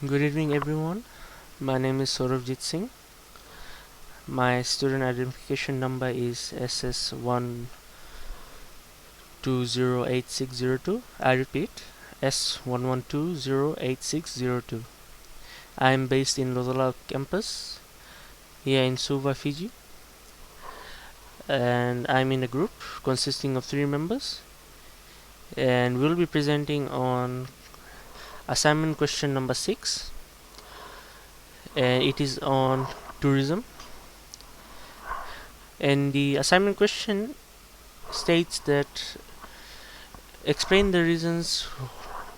Good evening, everyone. My name is Saurabjit Singh. My student identification number is SS1120860 I repeat, S1120860. I am based in Lodala campus here in Suva, Fiji, and I'm in a group consisting of 3 members, and we'll be presenting on assignment question number 6, and it is on tourism. And the assignment question states that explain the reasons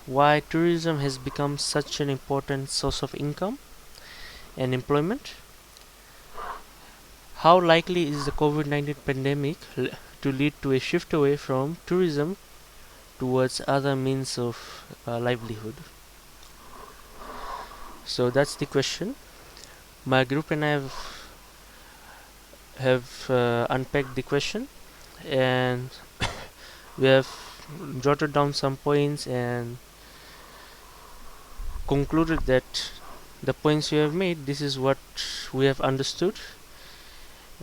why tourism has become such an important source of income and employment. How likely is the COVID-19 pandemic to lead to a shift away from tourism towards other means of livelihood? So that's the question. My group and I have unpacked the question, and we have jotted down some points and concluded that the points you have made, this is what we have understood,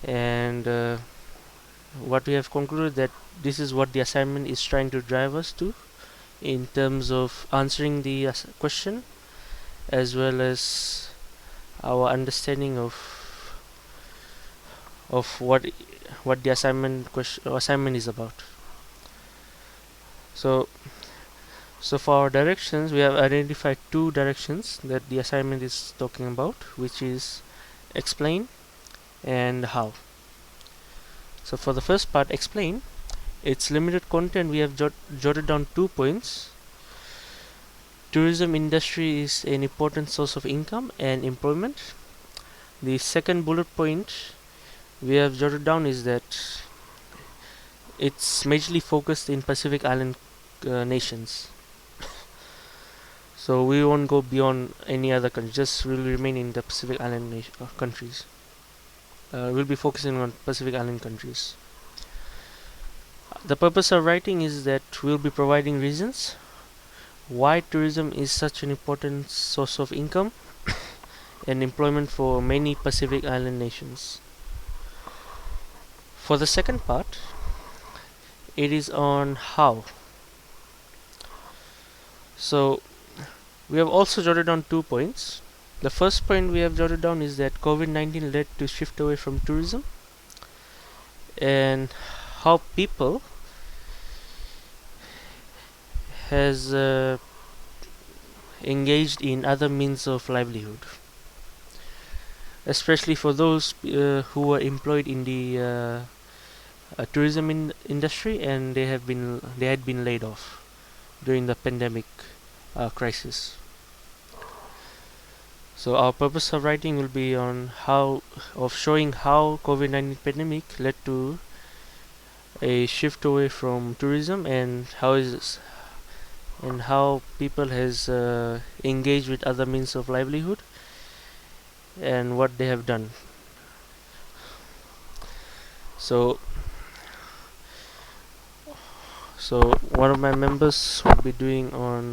and what we have concluded that this is what the assignment is trying to drive us to in terms of answering the question, as well as our understanding of what the assignment is about. So for our directions, we have identified 2 directions that the assignment is talking about, which is explain and how. So for the first part, explain, its limited content, we have jotted down 2 points. Tourism industry is an important source of income and employment. The second bullet point we have jotted down is that it's majorly focused in Pacific Island nations. So we won't go beyond any other country, just will remain in the Pacific Island countries. We'll be focusing on Pacific Island countries. The purpose of writing is that we'll be providing reasons why tourism is such an important source of income and employment for many Pacific Island nations. For the second part, it is on how. So we have also jotted down 2 points. The first point we have jotted down is that COVID-19 led to shift away from tourism, and how people has engaged in other means of livelihood, especially for those who were employed in the tourism industry, and they had been laid off during the pandemic crisis. So our purpose of writing will be on showing how COVID-19 pandemic led to a shift away from tourism, and how people has engaged with other means of livelihood and what they have done. So one of my members will be doing on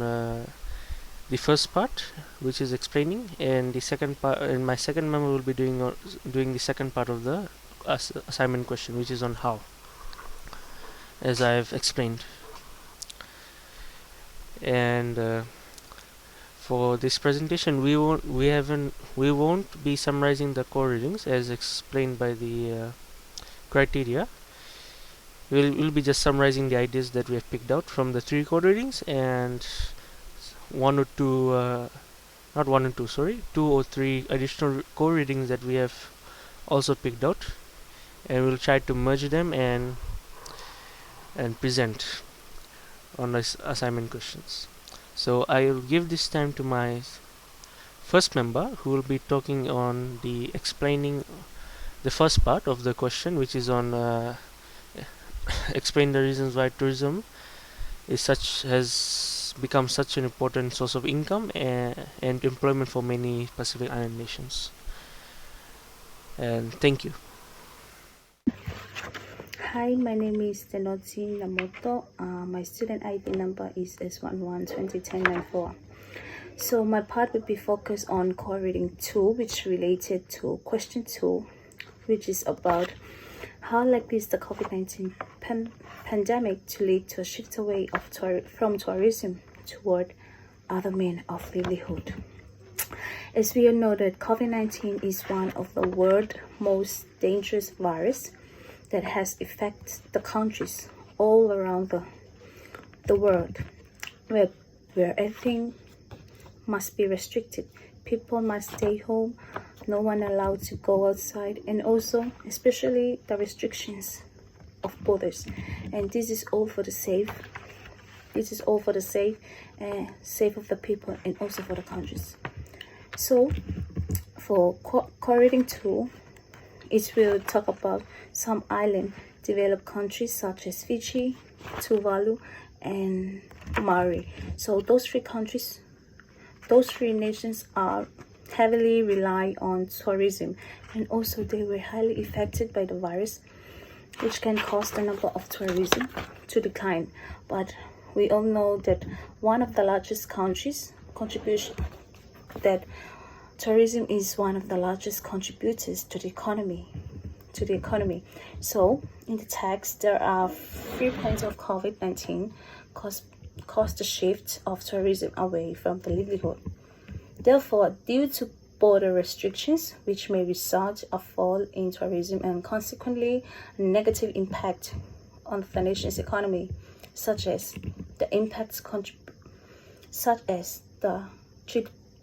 the first part, which is explaining, and the second part, and my second member will be doing the second part of the assignment question, which is on how, as I have explained. And for this presentation, we won't be summarizing the core readings as explained by the criteria. We'll be just summarizing the ideas that we have picked out from the 3 core readings, and 2 or 3 additional core readings that we have also picked out, and we'll try to merge them and present on this assignment questions. So I will give this time to my first member, who will be talking on the explaining the first part of the question, which is on explain the reasons why tourism has become such an important source of income and employment for many Pacific Island nations. And thank you. Hi, my name is Tenotsi Namoto. My student ID number is S11201094. So my part will be focused on core reading 2, which related to question 2, which is about how likely is the COVID-19 pandemic to lead to a shift away from tourism toward other means of livelihood. As we all know that COVID-19 is one of the world's most dangerous virus that has affected the countries all around the world, where everything must be restricted. People must stay home, no one allowed to go outside, and also especially the restrictions of borders. And this is all for the safe. This is all for the safe of the people and also for the countries. So for core reading 2, it will talk about some island developed countries such as Fiji, Tuvalu, and Maui. So those three nations are heavily rely on tourism, and also they were highly affected by the virus, which can cause the number of tourism to decline. But we all know that one of the largest countries contribution that tourism is one of the largest contributors to the economy. So in the text, there are 3 points of COVID-19 caused the shift of tourism away from the livelihood. Therefore, due to border restrictions, which may result a fall in tourism and consequently a negative impact on the nation's economy, such as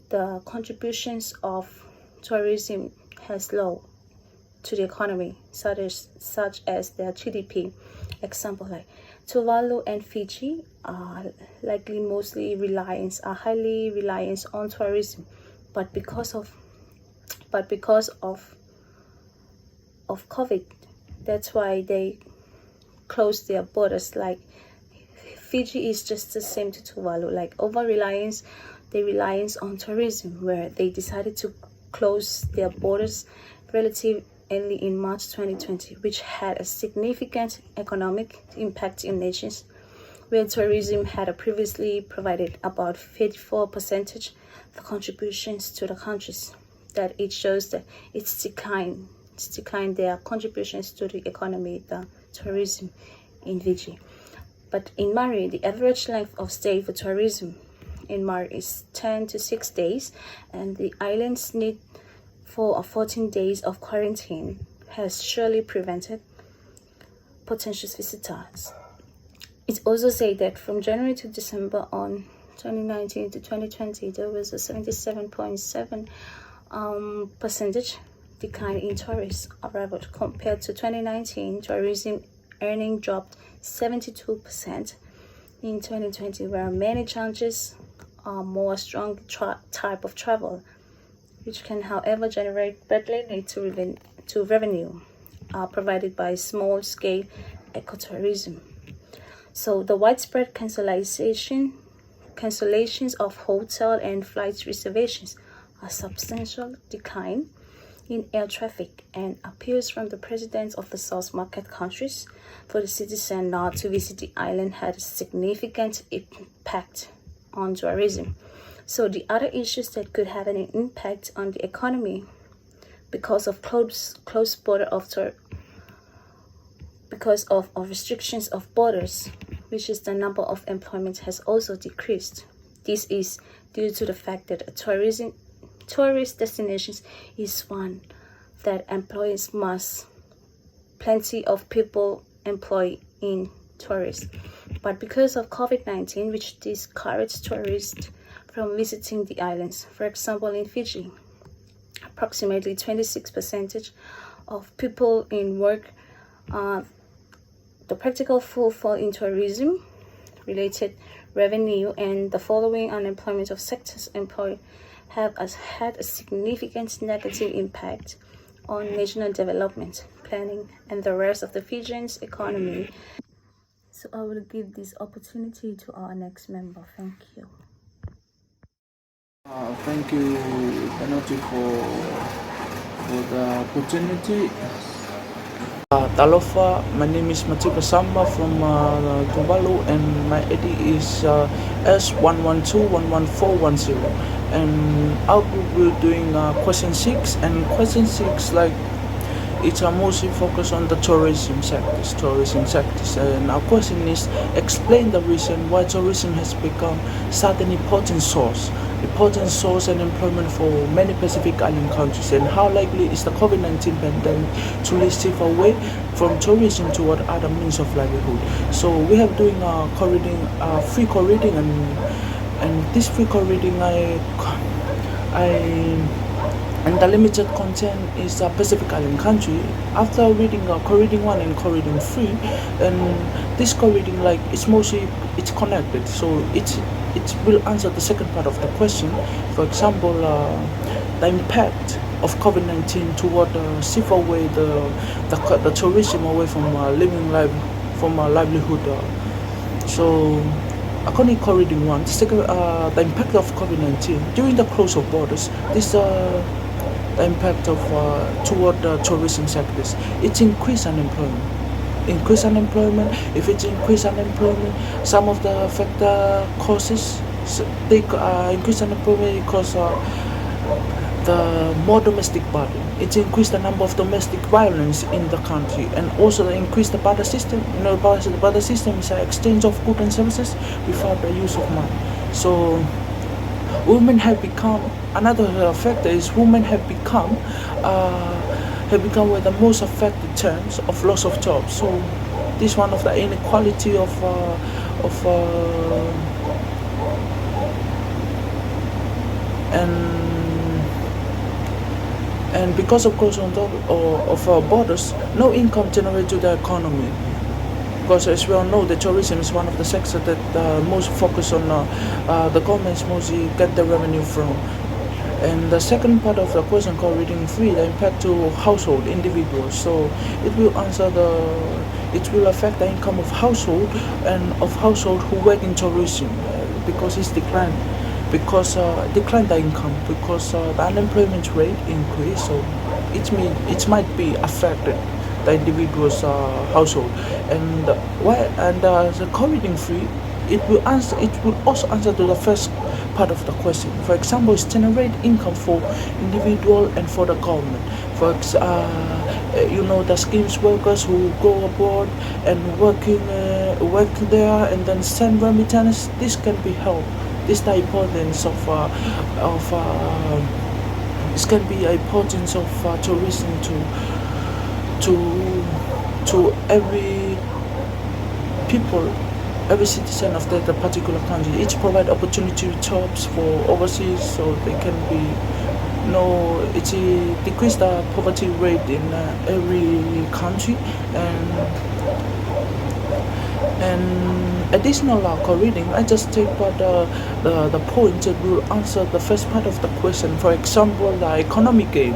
the contributions of tourism has low to the economy, such as their GDP. Example like Tuvalu and Fiji are highly reliant on tourism, but because of COVID, that's why they closed their borders. Like Fiji is just the same to Tuvalu, like they reliance on tourism, where they decided to close their borders relatively early in March 2020, which had a significant economic impact in nations where tourism had previously provided about 34% the contributions to the countries. That it shows that it's declined their contributions to the economy, the tourism in Fiji. But in Maui, the average length of stay for tourism in Maui is 10 to 6 days, and the island's need for 14 days of quarantine has surely prevented potential visitors. It also said that from January to December on 2019 to 2020, there was a 77.7% percentage decline in tourist arrivals compared to 2019. Tourism earning dropped 72% in 2020, where many challenges are more strong type of travel, which can, however, generate badly need to revenue provided by small-scale ecotourism. So the widespread cancellations of hotel and flight reservations, a substantial decline in air traffic, and appeals from the presidents of the South market countries for the citizens not to visit the island had a significant impact on tourism. So the other issues that could have an impact on the economy because of closed border because of restrictions of borders, which is the number of employment has also decreased. This is due to the fact that tourist destinations is one that employs plenty of people employ in tourists. But because of COVID-19, which discouraged tourists from visiting the islands, for example, in Fiji, approximately 26% of people in work, the practical full fall in tourism related revenue and the following unemployment of sectors employed have had a significant negative impact on national development planning and the rest of the Fijian's economy. So I will give this opportunity to our next member. Thank you. Thank you, Penalty, for the opportunity. Talofa, my name is Matipa Samba from Tuvalu, and my ID is S11211410. And I'll be doing question 6, and question 6, like, it's mostly focused on the tourism sectors. And our question is, explain the reason why tourism has become such an important source and employment for many Pacific Island countries, and how likely is the COVID-19 pandemic to lead shift away from tourism toward other means of livelihood. So we have doing free co-reading, and this free co-reading I and the limited content is a Pacific Island country. After reading co-reading 1 and co-reading 3, and this co-reading, like, it's connected, so it will answer the second part of the question. For example, the impact of COVID-19 toward shift away the tourism away from livelihood. So according to co-reading 1, the impact of COVID-19 during the close of borders, the impact of toward the tourism sectors. It's increased unemployment. If it's increased unemployment, some of the factor causes they increase unemployment because the more domestic burden. It increased the number of domestic violence in the country, and also they increased the barter system. The barter system is an exchange of goods and services without the use of money. So women have become another factor is women have become one of the most affected terms of loss of jobs. So this one of the inequality of and because of closure of our borders, no income generated to the economy. Because as we all know, the tourism is one of the sectors that most focus on the governments mostly get the revenue from. And the second part of the question called reading 3, the impact to household individuals. So it will affect the income of household who work in tourism, because it's declined. Because decline the income, because the unemployment rate increase, so it might be affected the individual's household. And the co-reading 3, it will also answer to the first part of the question. For example, it's generate income for individual and for the government. The schemes workers who go abroad and work there and then send remittance. This can be helped. This the importance of this can be importance of tourism to every people, every citizen of the particular country. Each provide opportunity jobs for overseas, so they can be it decrease the poverty rate in every country. And additional co-reading, I just take part the point that will answer the first part of the question. For example, the economic gain.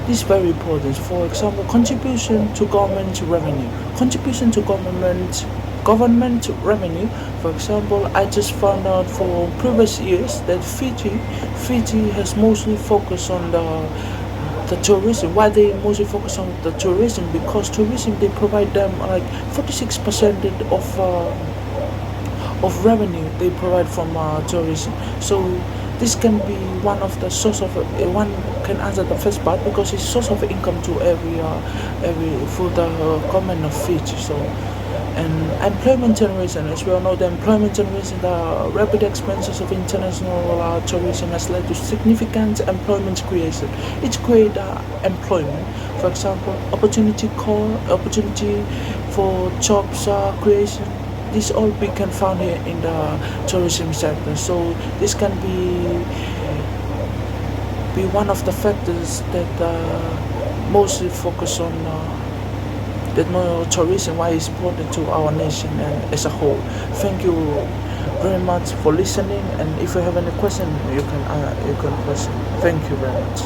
This is very important. For example, contribution to government revenue. Government revenue. For example, I just found out for previous years that Fiji has mostly focused on the tourism. Why they mostly focus on the tourism? Because tourism, they provide them like 46% of revenue they provide from tourism. So this can be one of the source of one can answer the first part, because it's source of income to every for the government of Fiji. So, and employment generation, as we all know, the employment generation, the rapid expansion of international tourism has led to significant employment creation. It creates employment. For example, opportunity for jobs creation. This all we can find here in the tourism sector. So this can be one of the factors that mostly focus on tourism, why it's important to our nation and as a whole. Thank you very much for listening, and if you have any question, you can question. Thank you very much.